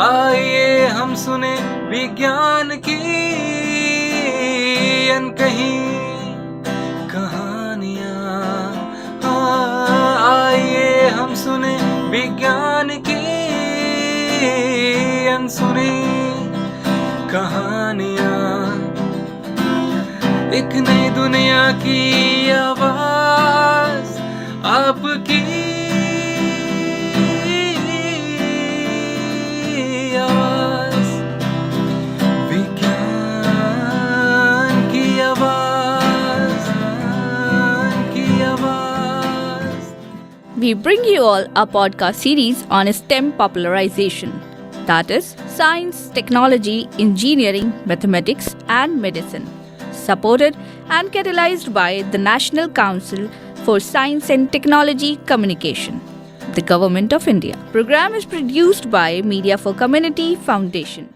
आइए हम सुने विज्ञान की अनकही कहानियाँ। आइए हम सुने विज्ञान की अनसुनी कहानियाँ। एक नई दुनिया की आवाज़ आपकी आवाज़, विज्ञान की आवाज़, की आवाज़। We bring you all a podcast series on STEM popularization, that is, science, technology, engineering, mathematics, and medicine, supported and catalyzed by the National Council for Science and Technology Communication, the Government of India. Program is produced by Media for Community Foundation.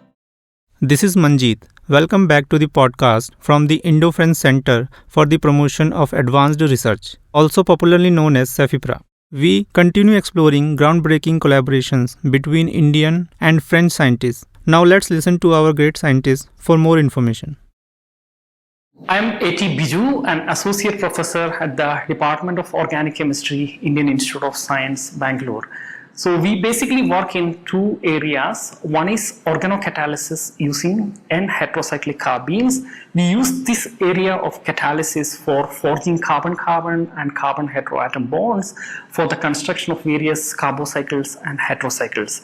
This is Manjeet. Welcome back to the podcast from the Indo French Center for the Promotion of Advanced Research, also popularly known as CEFIPRA. We continue exploring groundbreaking collaborations between Indian and French scientists. Now let's listen to our great scientists for more information. I'm A.T. Biju, an associate professor at the Department of Organic Chemistry, Indian Institute of Science, Bangalore. So we basically work in two areas. One is organocatalysis using N-heterocyclic carbenes. We use this area of catalysis for forging carbon-carbon and carbon heteroatom bonds for the construction of various carbocycles and heterocycles.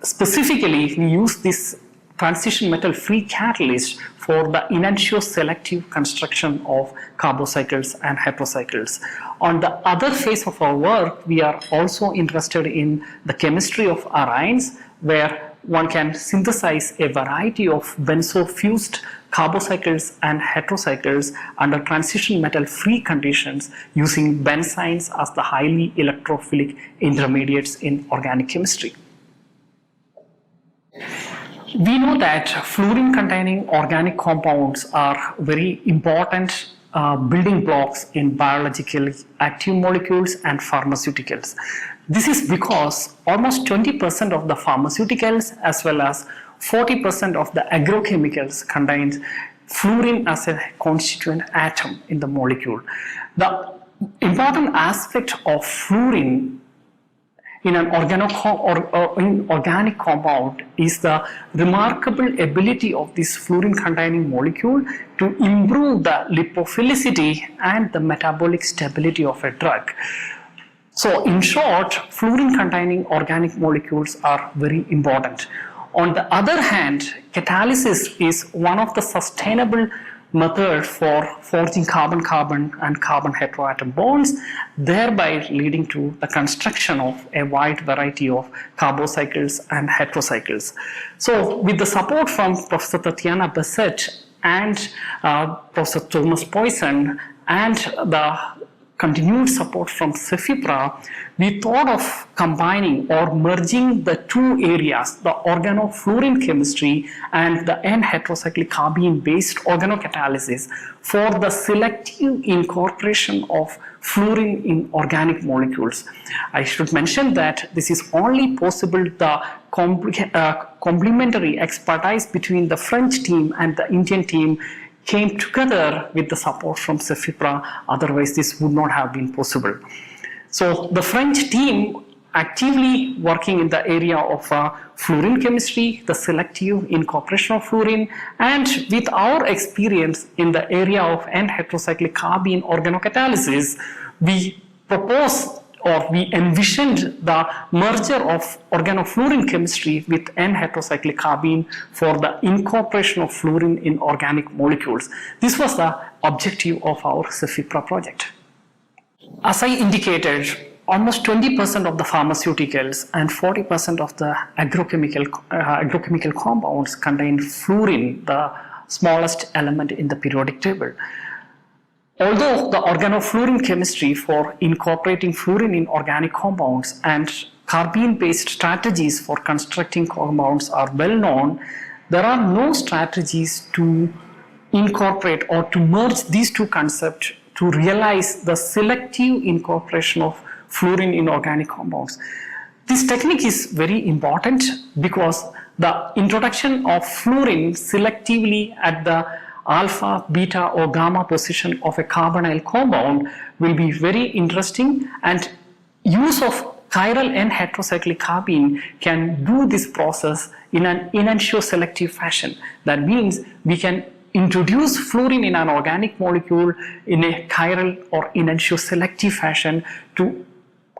Specifically, we use this transition metal free catalyst for the enantioselective selective construction of carbocycles and heterocycles. On the other phase of our work, we are also interested in the chemistry of arynes, where one can synthesize a variety of benzo-fused carbocycles and heterocycles under transition metal free conditions using benzynes as the highly electrophilic intermediates in organic chemistry. We know that fluorine-containing organic compounds are very important building blocks in biologically active molecules and pharmaceuticals. This is because almost 20% of the pharmaceuticals as well as 40% of the agrochemicals contains fluorine as a constituent atom in the molecule. The important aspect of fluorine in an organic compound is the remarkable ability of this fluorine-containing molecule to improve the lipophilicity and the metabolic stability of a drug. So in short, fluorine-containing organic molecules are very important. On the other hand, catalysis is one of the sustainable method for forging carbon-carbon and carbon heteroatom bonds, thereby leading to the construction of a wide variety of carbocycles and heterocycles. So with the support from Professor Tatiana Besset and Professor Thomas Poisson and the continued support from CEFIPRA, we thought of combining or merging the two areas, the organofluorine chemistry and the N-heterocyclic carbene-based organocatalysis, for the selective incorporation of fluorine in organic molecules. I should mention that this is only possible the complementary expertise between the French team and the Indian team came together with the support from CEFIPRA, otherwise this would not have been possible. So the French team actively working in the area of fluorine chemistry, the selective incorporation of fluorine, and with our experience in the area of N-heterocyclic carbene organocatalysis, we proposed or we envisioned the merger of organofluorine chemistry with N-heterocyclic carbene for the incorporation of fluorine in organic molecules. This was the objective of our CEFIPRA project. As I indicated, almost 20% of the pharmaceuticals and 40% of the agrochemical compounds contain fluorine, the smallest element in the periodic table. Although the organofluorine chemistry for incorporating fluorine in organic compounds and carbene-based strategies for constructing compounds are well known, there are no strategies to incorporate or to merge these two concepts to realize the selective incorporation of fluorine in organic compounds. This technique is very important because the introduction of fluorine selectively at the alpha, beta or gamma position of a carbonyl compound will be very interesting, and use of chiral N-heterocyclic carbene can do this process in an enantioselective fashion. That means we can introduce fluorine in an organic molecule in a chiral or enantioselective fashion to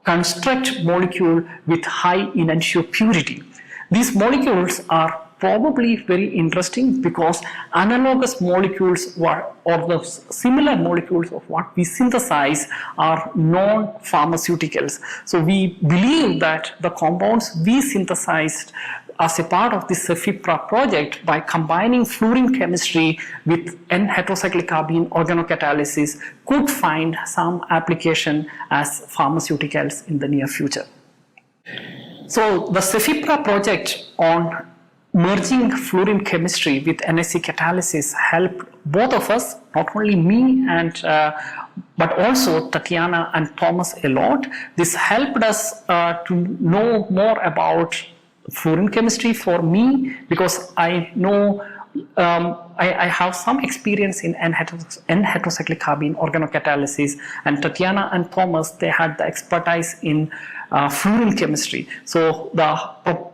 construct molecule with high enantiopurity. These molecules are probably very interesting because analogous molecules or the similar molecules of what we synthesize are non-pharmaceuticals. So we believe that the compounds we synthesized as a part of the Cefipra project by combining fluorine chemistry with N-heterocyclic carbene organocatalysis could find some application as pharmaceuticals in the near future. So the Cefipra project on merging fluorine chemistry with NSC catalysis helped both of us, not only me and but also Tatiana and Thomas a lot. This helped us to know more about fluorine chemistry for me, because I know I have some experience in N-heterocyclic carbene organocatalysis, and Tatiana and Thomas, they had the expertise in fluorine chemistry. So the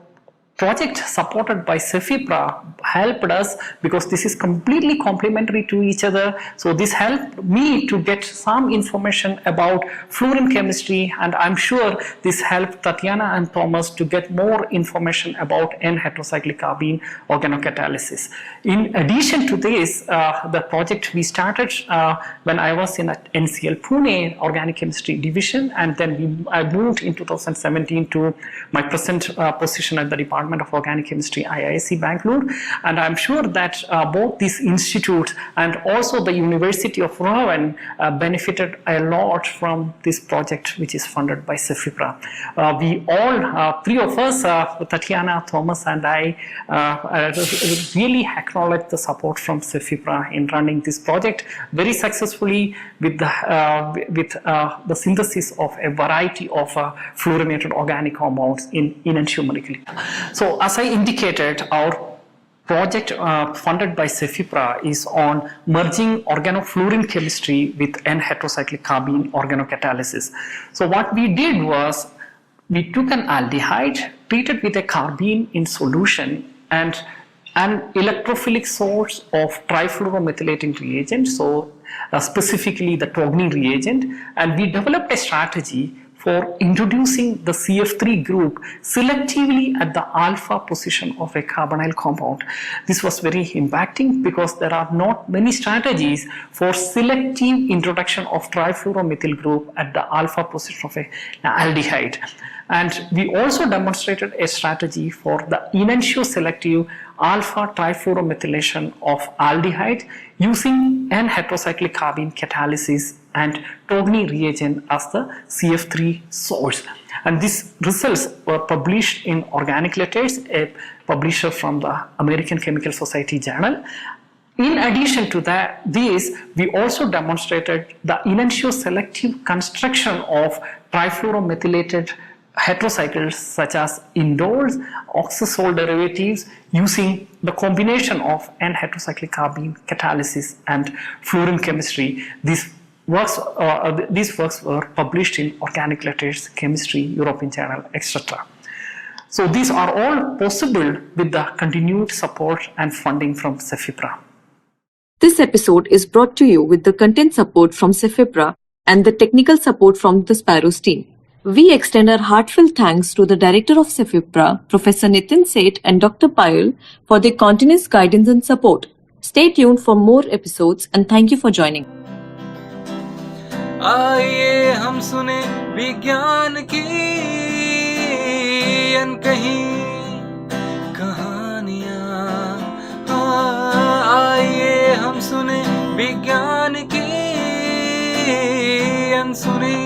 project supported by Cefipra helped us because this is completely complementary to each other. So this helped me to get some information about fluorine chemistry, and I'm sure this helped Tatiana and Thomas to get more information about N-heterocyclic carbene organocatalysis. In addition to this, the project we started when I was in at NCL Pune Organic Chemistry Division, and then I moved in 2017 to my present position at the Department of Organic Chemistry, IISc Bangalore, and I'm sure that both these institutes and also the University of Rowan benefited a lot from this project, which is funded by Cefipra. We all, three of us, Tatiana, Thomas and I, really acknowledge the support from Cefipra in running this project very successfully with the synthesis of a variety of fluorinated organic compounds in enantiomolecular. So as I indicated, our project funded by Cefipra is on merging organofluorine chemistry with N-heterocyclic carbene organocatalysis. So what we did was, we took an aldehyde, treated with a carbene in solution, and an electrophilic source of trifluoromethylating reagent, so specifically the Togni reagent, and we developed a strategy for introducing the CF3 group selectively at the alpha position of a carbonyl compound. This was very impacting because there are not many strategies for selective introduction of trifluoromethyl group at the alpha position of an aldehyde. And we also demonstrated a strategy for the enantioselective alpha trifluoromethylation of aldehyde using N-heterocyclic carbene catalysis and Togni reagent as the CF3 source. And these results were published in Organic Letters, a publisher from the American Chemical Society journal. In addition to this, we also demonstrated the enantioselective construction of trifluoromethylated heterocycles such as indoles, oxazole derivatives using the combination of N-heterocyclic carbene catalysis and fluorine chemistry. These works were published in Organic Letters, Chemistry, European Journal, etc. So these are all possible with the continued support and funding from Cefipra. This episode is brought to you with the content support from Cefipra and the technical support from the Sparrows team. We extend our heartfelt thanks to the Director of Cefipra, Professor Nitin Seth and Dr. Payal for their continuous guidance and support. Stay tuned for more episodes and thank you for joining. आइए हम सुने विज्ञान की अनकही कहानियाँ। आइए हम सुने विज्ञान की अनसुनी